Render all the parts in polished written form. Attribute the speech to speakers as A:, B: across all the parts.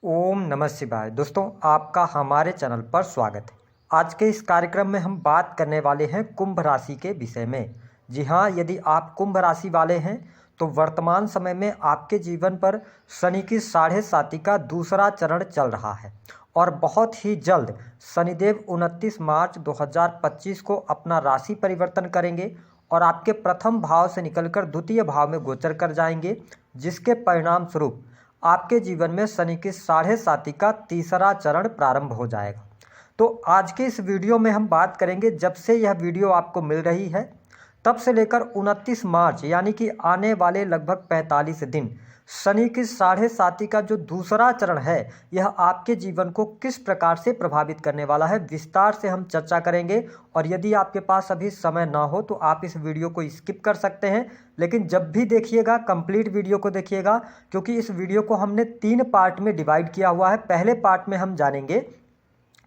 A: ओम नमः शिवाय। दोस्तों, आपका हमारे चैनल पर स्वागत है। आज के इस कार्यक्रम में हम बात करने वाले हैं कुंभ राशि के विषय में। जी हाँ, यदि आप कुंभ राशि वाले हैं तो वर्तमान समय में आपके जीवन पर शनि की 7.5 का दूसरा चरण चल रहा है और बहुत ही जल्द शनिदेव 29 मार्च 2025 को अपना राशि परिवर्तन करेंगे और आपके प्रथम भाव से निकलकर द्वितीय भाव में गोचर कर जाएंगे, जिसके परिणाम स्वरूप आपके जीवन में शनि की 7.5 का तीसरा चरण प्रारंभ हो जाएगा। तो आज के इस वीडियो में हम बात करेंगे, जब से यह वीडियो आपको मिल रही है तब से लेकर 29 मार्च यानी कि आने वाले लगभग 45 दिन शनि की 7.5 का जो दूसरा चरण है, यह आपके जीवन को किस प्रकार से प्रभावित करने वाला है, विस्तार से हम चर्चा करेंगे। और यदि आपके पास अभी समय ना हो तो आप इस वीडियो को स्किप कर सकते हैं, लेकिन जब भी देखिएगा कंप्लीट वीडियो को देखिएगा, क्योंकि इस वीडियो को हमने 3 पार्ट में डिवाइड किया हुआ है। पहले पार्ट में हम जानेंगे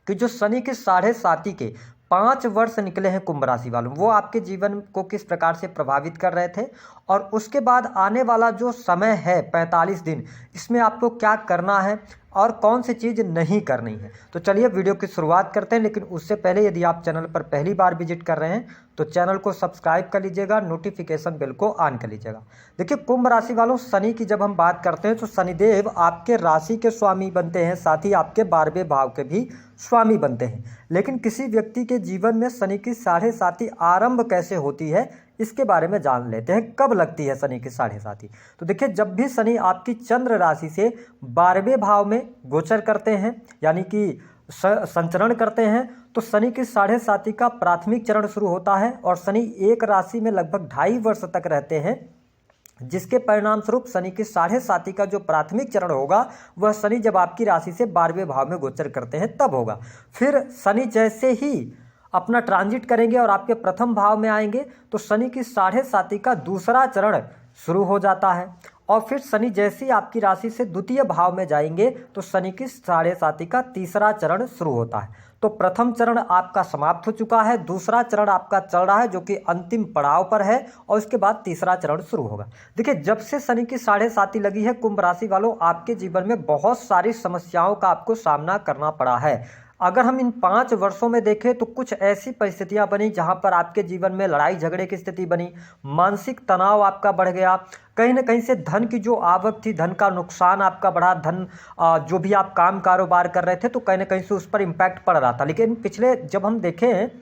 A: कि जो शनि के 7.5 के 5 वर्ष निकले हैं कुंभ राशि वालों, वो आपके जीवन को किस प्रकार से प्रभावित कर रहे थे, और उसके बाद आने वाला जो समय है 45 दिन, इसमें आपको क्या करना है और कौन सी चीज़ नहीं करनी है। तो चलिए वीडियो की शुरुआत करते हैं, लेकिन उससे पहले यदि आप चैनल पर पहली बार विजिट कर रहे हैं तो चैनल को सब्सक्राइब कर लीजिएगा, नोटिफिकेशन बेल को ऑन कर लीजिएगा। देखिए, कुंभ राशि वालों, शनि की जब हम बात करते हैं तो शनिदेव आपके राशि के स्वामी बनते हैं, साथ ही आपके 12वें भाव के भी स्वामी बनते हैं। लेकिन किसी व्यक्ति के जीवन में शनि की 7.5 आरंभ कैसे होती है, इसके बारे में जान लेते हैं। कब लगती है शनि की 7.5? तो देखिए, जब भी शनि आपकी चंद्र राशि से 12वें भाव में गोचर करते हैं यानी कि संचरण करते हैं, तो शनि की 7.5 का प्राथमिक चरण शुरू होता है और शनि एक राशि में लगभग 2.5 वर्ष तक रहते हैं, जिसके परिणाम स्वरूप शनि की 7.5 का जो प्राथमिक चरण होगा वह शनि जब आपकी राशि से 12वें भाव में गोचर करते हैं तब होगा। फिर शनि जैसे ही अपना ट्रांजिट करेंगे और आपके प्रथम भाव में आएंगे तो शनि की 7.5 का दूसरा चरण शुरू हो जाता है, और फिर शनि जैसे ही आपकी राशि से द्वितीय भाव में जाएंगे तो शनि की 7.5 का तीसरा चरण शुरू होता है। तो प्रथम चरण आपका समाप्त हो चुका है, दूसरा चरण आपका चल रहा है जो कि अंतिम पड़ाव पर है, और उसके बाद तीसरा चरण शुरू होगा। देखिए, जब से शनि की 7.5 लगी है कुंभ राशि वालों, आपके जीवन में बहुत सारी समस्याओं का आपको सामना करना पड़ा है। अगर हम इन 5 वर्षों में देखें तो कुछ ऐसी परिस्थितियां बनी जहां पर आपके जीवन में लड़ाई झगड़े की स्थिति बनी, मानसिक तनाव आपका बढ़ गया, कहीं ना कहीं से धन की जो आवक थी, धन का नुकसान आपका बढ़ा, धन जो भी आप काम कारोबार कर रहे थे तो कहीं ना कहीं से उस पर इम्पैक्ट पड़ रहा था। लेकिन पिछले जब हम देखें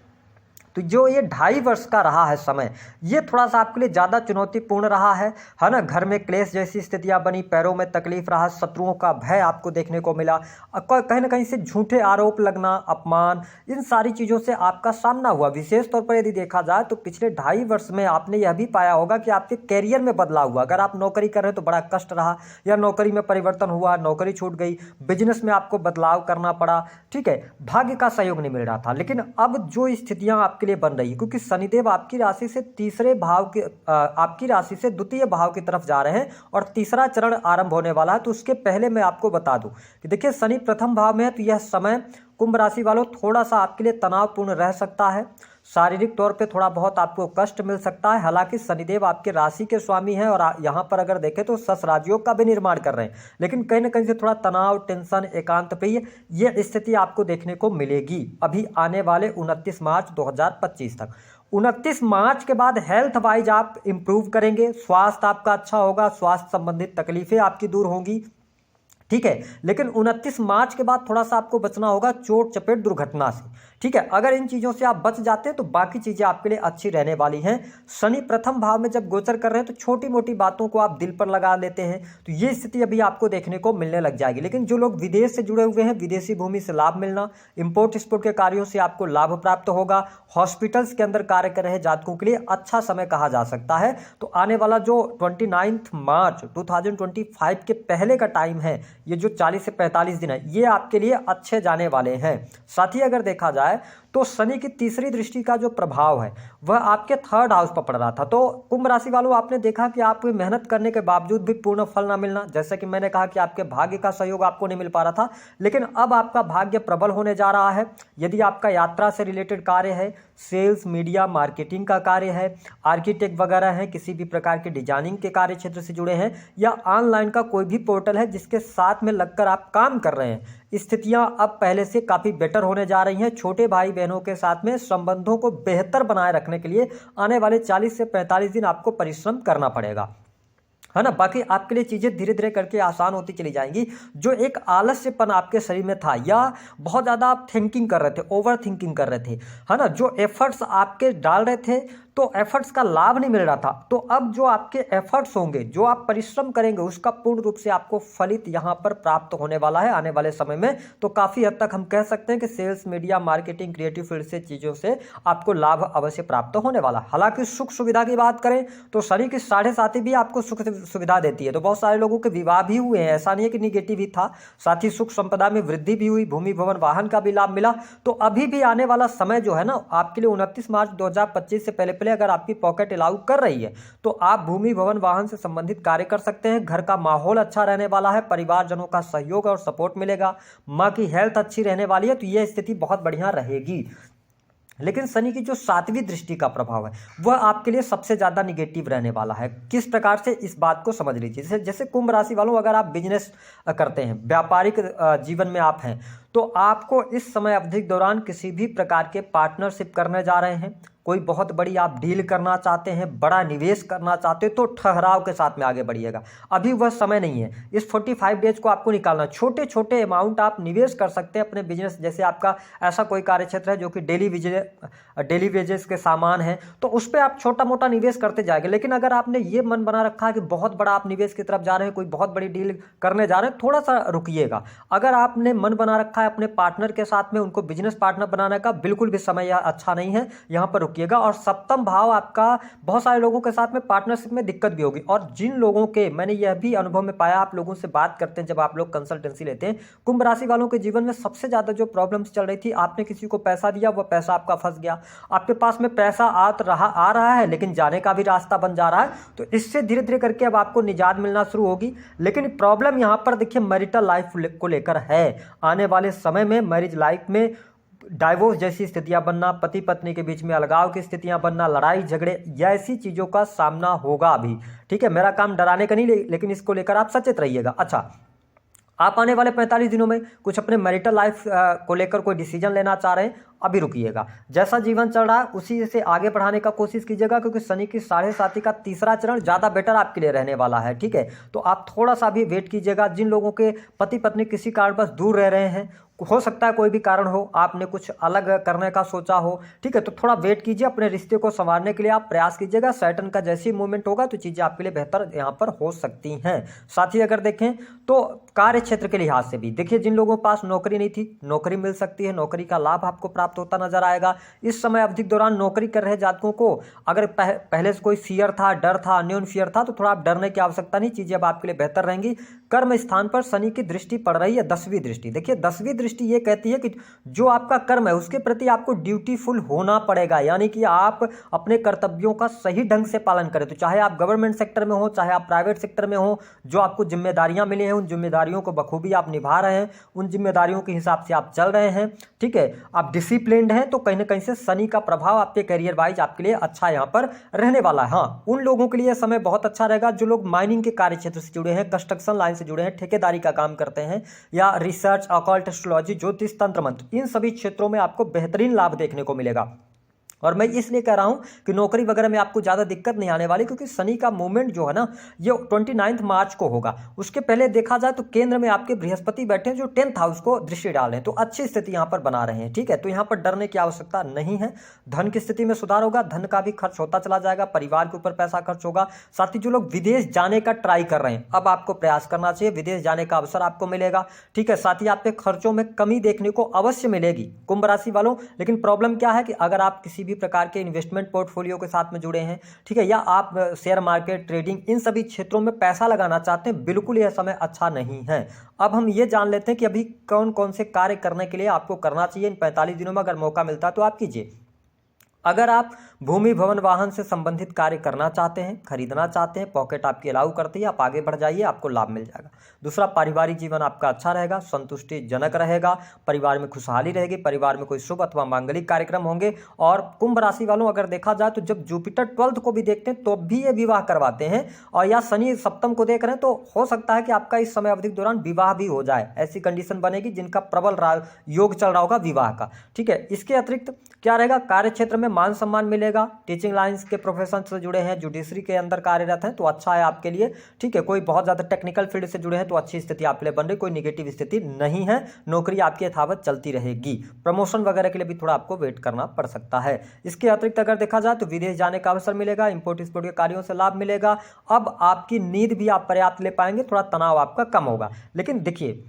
A: तो जो ये 2.5 वर्ष का रहा है समय, ये थोड़ा सा आपके लिए ज़्यादा चुनौतीपूर्ण रहा है ना। घर में क्लेश जैसी स्थितियां बनी, पैरों में तकलीफ रहा, शत्रुओं का भय आपको देखने को मिला, कहीं ना कहीं से झूठे आरोप लगना, अपमान, इन सारी चीज़ों से आपका सामना हुआ। विशेष तौर पर यदि देखा जाए तो पिछले 2.5 वर्ष में आपने यह भी पाया होगा कि आपके कैरियर में बदलाव हुआ। अगर आप नौकरी कर रहे हैं तो बड़ा कष्ट रहा, या नौकरी में परिवर्तन हुआ, नौकरी छूट गई, बिजनेस में आपको बदलाव करना पड़ा, ठीक है, भाग्य का सहयोग नहीं मिल रहा था। लेकिन अब जो स्थितियां आपके लिए बन रही है, क्योंकि शनिदेव आपकी राशि से तीसरे भाव के आपकी राशि से द्वितीय भाव की तरफ जा रहे हैं और तीसरा चरण आरंभ होने वाला है। तो उसके पहले मैं आपको बता दूं कि देखिए, शनि प्रथम भाव में है तो यह समय कुंभ राशि वालों थोड़ा सा आपके लिए तनावपूर्ण रह सकता है, शारीरिक तौर पे थोड़ा बहुत आपको कष्ट मिल सकता है। हालांकि शनिदेव आपके राशि के स्वामी हैं और यहाँ पर अगर देखें तो सस राजयोग का भी निर्माण कर रहे हैं, लेकिन कहीं ना कहीं से थोड़ा तनाव, टेंशन, एकांत पे ये स्थिति आपको देखने को मिलेगी अभी आने वाले 29 मार्च 2025 तक। 29 मार्च के बाद हेल्थ वाइज आप इंप्रूव करेंगे, स्वास्थ्य आपका अच्छा होगा, स्वास्थ्य संबंधित तकलीफें आपकी दूर होंगी, ठीक है। लेकिन 29 मार्च के बाद थोड़ा सा आपको बचना होगा चोट चपेट दुर्घटना से, ठीक है। अगर इन चीज़ों से आप बच जाते हैं तो बाकी चीज़ें आपके लिए अच्छी रहने वाली हैं। शनि प्रथम भाव में जब गोचर कर रहे हैं तो छोटी मोटी बातों को आप दिल पर लगा लेते हैं, तो ये स्थिति अभी आपको देखने को मिलने लग जाएगी। लेकिन जो लोग विदेश से जुड़े हुए हैं, विदेशी भूमि से लाभ मिलना, इंपोर्ट एक्सपोर्ट के कार्यों से आपको लाभ प्राप्त होगा, हॉस्पिटल्स के अंदर कार्य कर रहे जातकों के लिए अच्छा समय कहा जा सकता है। तो आने वाला जो 29 मार्च 2025 के पहले का टाइम है, ये जो 40 से 45 दिन है, ये आपके लिए अच्छे जाने वाले हैं। साथ ही अगर देखा जाए तो शनि की तीसरी दृष्टि का जो प्रभाव है वह आपके थर्ड हाउस पर पड़ रहा था। तो कुंभ राशि वालों, आपने देखा कि आप मेहनत करने के बावजूद भी पूर्ण फल ना मिलना, जैसे कि मैंने कहा कि आपके भाग्य का सहयोग आपको नहीं मिल पा रहा था, लेकिन अब आपका भाग्य प्रबल होने जा रहा है। यदि आपका यात्रा से रिलेटेड कार्य है, सेल्स, मीडिया, मार्केटिंग का कार्य है, आर्किटेक्ट वगैरह है, किसी भी प्रकार के डिजाइनिंग के कार्य क्षेत्र से जुड़े हैं, या ऑनलाइन का कोई भी पोर्टल है जिसके साथ में लगकर आप काम कर रहे हैं, स्थितियां अब पहले से काफ़ी बेटर होने जा रही हैं। छोटे भाई बहनों के साथ में संबंधों को बेहतर बनाए रखने के लिए आने वाले 40 से 45 दिन आपको परिश्रम करना पड़ेगा, है ना। बाकी आपके लिए चीज़ें धीरे धीरे करके आसान होती चली जाएंगी। जो एक आलस्यपन आपके शरीर में था, या बहुत ज़्यादा आप थिंकिंग कर रहे थे, ओवर थिंकिंग कर रहे थे, है ना, जो एफर्ट्स आपके डाल रहे थे तो एफर्ट्स का लाभ नहीं मिल रहा था, तो अब जो आपके एफर्ट्स होंगे, जो आप परिश्रम करेंगे, उसका पूर्ण रूप से आपको फलित यहाँ पर प्राप्त होने वाला है आने वाले समय में। तो काफ़ी हद तक हम कह सकते हैं कि sales, media, marketing, creative field से चीज़ों से आपको लाभ अवश्य प्राप्त होने वाला। हालांकि सुख सुविधा की बात करें तो शनि की 7.5 भी आपको सुख सुविधा देती है। तो बहुत सारे लोगों के विवाह भी हुए हैं, ऐसा नहीं है कि निगेटिव ही था। साथ ही सुख संपदा में वृद्धि भी हुई, भूमि भवन वाहन का भी लाभ मिला। तो अभी भी आने वाला समय जो है ना, आपके लिए 29 मार्च 2025 से पहले अगर आपकी पॉकेट अलाउ कर रही है तो आप भूमि भवन वाहन से संबंधित कार्य कर सकते हैं। घर का माहौल अच्छा रहने वाला है, परिवारजनों का सहयोग और सपोर्ट मिलेगा, माँ की हेल्थ अच्छी रहने वाली है, तो यह स्थिति बहुत बढ़िया रहेगी। लेकिन शनि की जो 7वीं दृष्टि का प्रभाव है वह आपके लिए सबसे ज़्यादा निगेटिव रहने वाला है। किस प्रकार से, इस बात को समझ लीजिए। जैसे कुंभ राशि वालों, अगर आप बिजनेस करते हैं, व्यापारिक जीवन में आप हैं, तो आपको इस समय अवधि के दौरान किसी भी प्रकार के पार्टनरशिप करने जा रहे हैं, कोई बहुत बड़ी आप डील करना चाहते हैं, बड़ा निवेश करना चाहते हो, तो ठहराव के साथ में आगे बढ़िएगा। अभी वह समय नहीं है, इस 45 डेज को आपको निकालना। छोटे छोटे अमाउंट आप निवेश कर सकते हैं अपने बिजनेस, जैसे आपका ऐसा कोई कार्य क्षेत्र है जो कि डेली वेजेस के सामान है, तो उस पर आप छोटा मोटा निवेश करते जाएंगे। लेकिन अगर आपने ये मन बना रखा है कि बहुत बड़ा आप निवेश की तरफ जा रहे हैं, कोई बहुत बड़ी डील करने जा रहे हैं, थोड़ा सा रुकिएगा। अगर आपने मन बना रखा है अपने पार्टनर के साथ में उनको बिजनेस पार्टनर बनाने का, बिल्कुल भी समय यह अच्छा नहीं है, यहाँ पर रुकिएगा। और सप्तम भाव आपका, बहुत सारे लोगों के साथ में पार्टनरशिप में दिक्कत भी होगी। और जिन लोगों के, मैंने यह भी अनुभव में पाया, आप लोगों से बात करते हैं जब आप लोग कंसल्टेंसी लेते हैं, कुंभ राशि वालों के जीवन में सबसे ज्यादा जो प्रॉब्लम्स चल रही थी, आपने किसी को पैसा दिया, वह पैसा आपका फंस गया, आपके पास में पैसा आ रहा है लेकिन जाने का भी रास्ता बन जा रहा है। तो इससे धीरे धीरे करके अब आपको निजात मिलना शुरू होगी। लेकिन प्रॉब्लम यहाँ पर देखिए मैरिटल लाइफ को लेकर है। आने वाले समय में मैरिज लाइफ में डाइवोर्स जैसी स्थितियां बनना, पति पत्नी के बीच में अलगाव की स्थितियां बनना, लड़ाई झगड़े, ऐसी चीज़ों का सामना होगा अभी। ठीक है, मेरा काम डराने का नहीं, लेकिन इसको लेकर आप सचेत रहिएगा। अच्छा, आप आने वाले 45 दिनों में कुछ अपने मैरिटल लाइफ को लेकर कोई डिसीजन लेना चाह रहे हैं, अभी रुकिएगा। जैसा जीवन चल रहा है उसी से आगे बढ़ाने का कोशिश कीजिएगा, क्योंकि शनि की 7.5 का तीसरा चरण ज़्यादा बेटर आपके लिए रहने वाला है। ठीक है, तो आप थोड़ा सा भी वेट कीजिएगा। जिन लोगों के पति पत्नी किसी कारणवश दूर रह रहे हैं, हो सकता है कोई भी कारण हो, आपने कुछ अलग करने का सोचा हो, ठीक है, तो थोड़ा वेट कीजिए। अपने रिश्ते को संवारने के लिए आप प्रयास कीजिएगा। सैटर्न का जैसी मूवमेंट होगा तो चीज़ें आपके लिए बेहतर यहाँ पर हो सकती हैं। साथ ही अगर देखें तो कार्य क्षेत्र के लिहाज से भी देखिए, जिन लोगों के पास नौकरी नहीं थी, नौकरी मिल सकती है, नौकरी का लाभ आपको प्राप्त होता नजर आएगा। इस समय अवधि के दौरान नौकरी कर रहे जातकों को अगर पहले से कोई फियर था, डर था, अन्योन फियर था, तो थोड़ा आप डरने की आवश्यकता नहीं, चीज़ें अब आपके लिए बेहतर रहेंगी। कर्म स्थान पर शनि की दृष्टि पड़ रही है, 10वीं दृष्टि। देखिए 10वीं दृष्टि ये कहती है कि जो आपका कर्म है उसके प्रति आपको ड्यूटीफुल होना पड़ेगा, यानी कि आप अपने कर्तव्यों का सही ढंग से पालन करें। तो चाहे आप गवर्नमेंट सेक्टर में हो, चाहे आप प्राइवेट सेक्टर में हो, जो आपको जिम्मेदारियां मिली हैं उन जिम्मेदारियों को बखूबी आप निभा रहे हैं, उन जिम्मेदारियों के हिसाब से आप चल रहे हैं। ठीक है, आप डिसिप्लिन्ड हैं, तो कहीं ना कहीं से शनि का प्रभाव आपके करियर वाइज आपके लिए अच्छा यहाँ पर रहने वाला है। हाँ, उन लोगों के लिए समय बहुत अच्छा रहेगा जो लोग माइनिंग के कार्य क्षेत्र से जुड़े हैं, कंस्ट्रक्शन लाइन से जुड़े हैं, ठेकेदारी का काम करते हैं, या रिसर्च, ऑकल्ट, एस्ट्रोलॉजी, ज्योतिष, तंत्र मंत्र, इन सभी क्षेत्रों में आपको बेहतरीन लाभ देखने को मिलेगा। और मैं इसलिए कह रहा हूं कि नौकरी वगैरह में आपको ज़्यादा दिक्कत नहीं आने वाली, क्योंकि शनि का मूवमेंट जो है ना ये 29 मार्च को होगा। उसके पहले देखा जाए तो केंद्र में आपके बृहस्पति बैठे हैं जो 10th हाउस को दृष्टि डाल रहे हैं, तो अच्छी स्थिति यहाँ पर बना रहे हैं। ठीक है, तो यहाँ पर डरने की आवश्यकता नहीं है। धन की स्थिति में सुधार होगा, धन का भी खर्च होता चला जाएगा, परिवार के ऊपर पैसा खर्च होगा। साथ ही जो लोग विदेश जाने का ट्राई कर रहे हैं, अब आपको प्रयास करना चाहिए, विदेश जाने का अवसर आपको मिलेगा। ठीक है, साथ ही आपके खर्चों में कमी देखने को अवश्य मिलेगी कुंभ राशि वालों। लेकिन प्रॉब्लम क्या है कि अगर आप किसी भी प्रकार के इन्वेस्टमेंट पोर्टफोलियो के साथ में जुड़े हैं, ठीक है, या आप शेयर मार्केट, ट्रेडिंग, इन सभी क्षेत्रों में पैसा लगाना चाहते हैं, बिल्कुल यह समय अच्छा नहीं है। अब हम ये जान लेते हैं कि अभी कौन कौन से कार्य करने के लिए आपको करना चाहिए। इन 45 दिनों में अगर मौका मिलता है तो आप कीजिए। अगर आप भूमि, भवन, वाहन से संबंधित कार्य करना चाहते हैं, खरीदना चाहते हैं, पॉकेट आपकी अलाउ करती है, आप आगे बढ़ जाइए, आपको लाभ मिल जाएगा। दूसरा, पारिवारिक जीवन आपका अच्छा रहेगा, संतुष्टिजनक रहेगा, परिवार में खुशहाली रहेगी, परिवार में कोई शुभ अथवा मांगलिक कार्यक्रम होंगे। और कुंभ राशि वालों, अगर देखा जाए तो जब जुपिटर 12th को भी देखते हैं तो भी ये विवाह करवाते हैं, और या शनि सप्तम को देख रहे हैं तो हो सकता है कि आपका इस समय अवधि के दौरान विवाह भी हो जाए। ऐसी कंडीशन बनेगी जिनका प्रबल योग चल रहा होगा विवाह का, ठीक है। इसके अतिरिक्त क्या रहेगा, कार्य क्षेत्र में मान सम्मान मिलेगा, टीचिंग लाइंस के प्रोफेशन से जुड़े हैं, जुडिशरी के अंदर कार्यरत हैं तो अच्छा है आपके लिए, ठीक है। कोई बहुत ज़्यादा टेक्निकल फील्ड से जुड़े हैं तो अच्छी स्थिति आपके लिए बन रही, कोई निगेटिव स्थिति नहीं है, नौकरी आपकी यथावत चलती रहेगी। प्रमोशन वगैरह के लिए भी थोड़ा आपको वेट करना पड़ सकता है। इसके अतिरिक्त अगर देखा जाए तो विदेश जाने का अवसर मिलेगा, इंपोर्ट एक्सपोर्ट के कार्यों से लाभ मिलेगा। अब आपकी नींद भी आप पर्याप्त ले पाएंगे, थोड़ा तनाव आपका कम होगा। लेकिन देखिए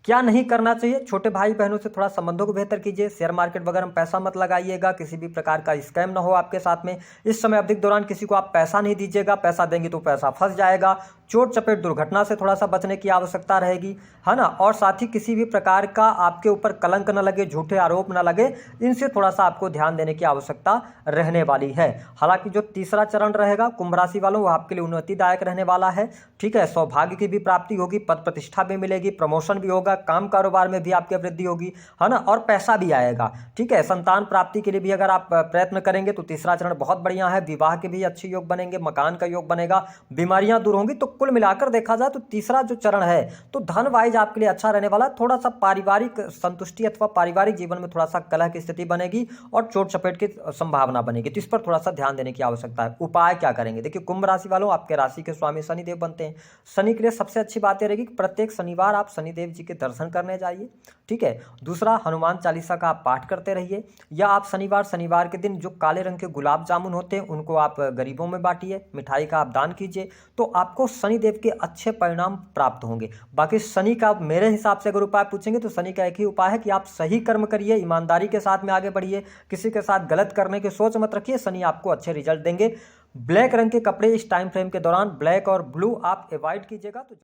A: क्या नहीं करना चाहिए, छोटे भाई बहनों से थोड़ा संबंधों को बेहतर कीजिए, शेयर मार्केट वगैरह में पैसा मत लगाइएगा, किसी भी प्रकार का स्कैम ना हो आपके साथ में। इस समय अवधि के दौरान किसी को आप पैसा नहीं दीजिएगा, पैसा देंगे तो पैसा फंस जाएगा। चोट चपेट दुर्घटना से थोड़ा सा बचने की आवश्यकता रहेगी, है ना। और साथ ही किसी भी प्रकार का आपके ऊपर कलंक न लगे, झूठे आरोप न लगे, इनसे थोड़ा सा आपको ध्यान देने की आवश्यकता रहने वाली है। हालांकि जो तीसरा चरण रहेगा कुंभ राशि वालों, वो आपके लिए उन्नतिदायक रहने वाला है, ठीक है। सौभाग्य की भी प्राप्ति होगी, पद प्रतिष्ठा भी मिलेगी, प्रमोशन भी होगा, काम कारोबार में भी आपकी वृद्धि होगी, है ना, और पैसा भी आएगा, ठीक है। संतान प्राप्ति के लिए भी अगर आप प्रयत्न करेंगे तो तीसरा चरण बहुत बढ़िया है। विवाह के भी अच्छे योग बनेंगे, मकान का योग बनेगा, बीमारियां दूर होंगी। तो कुल मिलाकर देखा जाए तो तीसरा जो चरण है तो धन वाइज आपके लिए अच्छा रहने वाला। थोड़ा सा पारिवारिक संतुष्टि अथवा पारिवारिक जीवन में थोड़ा सा कलह की स्थिति बनेगी और चोट चपेट की संभावना बनेगी, तो इस पर थोड़ा सा ध्यान देने की आवश्यकता है। उपाय क्या करेंगे, देखिए कुंभ राशि वालों, आपके राशि के स्वामी शनिदेव बनते हैं। शनि के लिए सबसे अच्छी बात यह रहेगी कि प्रत्येक शनिवार आप शनिदेव जी के दर्शन करने जाइए, ठीक है। दूसरा, हनुमान चालीसा का आप पाठ करते रहिए, या आप शनिवार के दिन जो काले रंग के गुलाब जामुन होते हैं उनको आप गरीबों में बांटिए, मिठाई का आप दान कीजिए, तो आपको शनिदेव के अच्छे परिणाम प्राप्त होंगे। बाकी शनि का मेरे हिसाब से अगर उपाय पूछेंगे तो शनि का एक ही उपाय है कि आप सही कर्म करिए, ईमानदारी के साथ में आगे बढ़िए, किसी के साथ गलत करने की सोच मत रखिए, शनि आपको अच्छे रिजल्ट देंगे। ब्लैक रंग के कपड़े इस टाइम फ्रेम के दौरान, ब्लैक और ब्लू आप अवॉइड कीजिएगा तो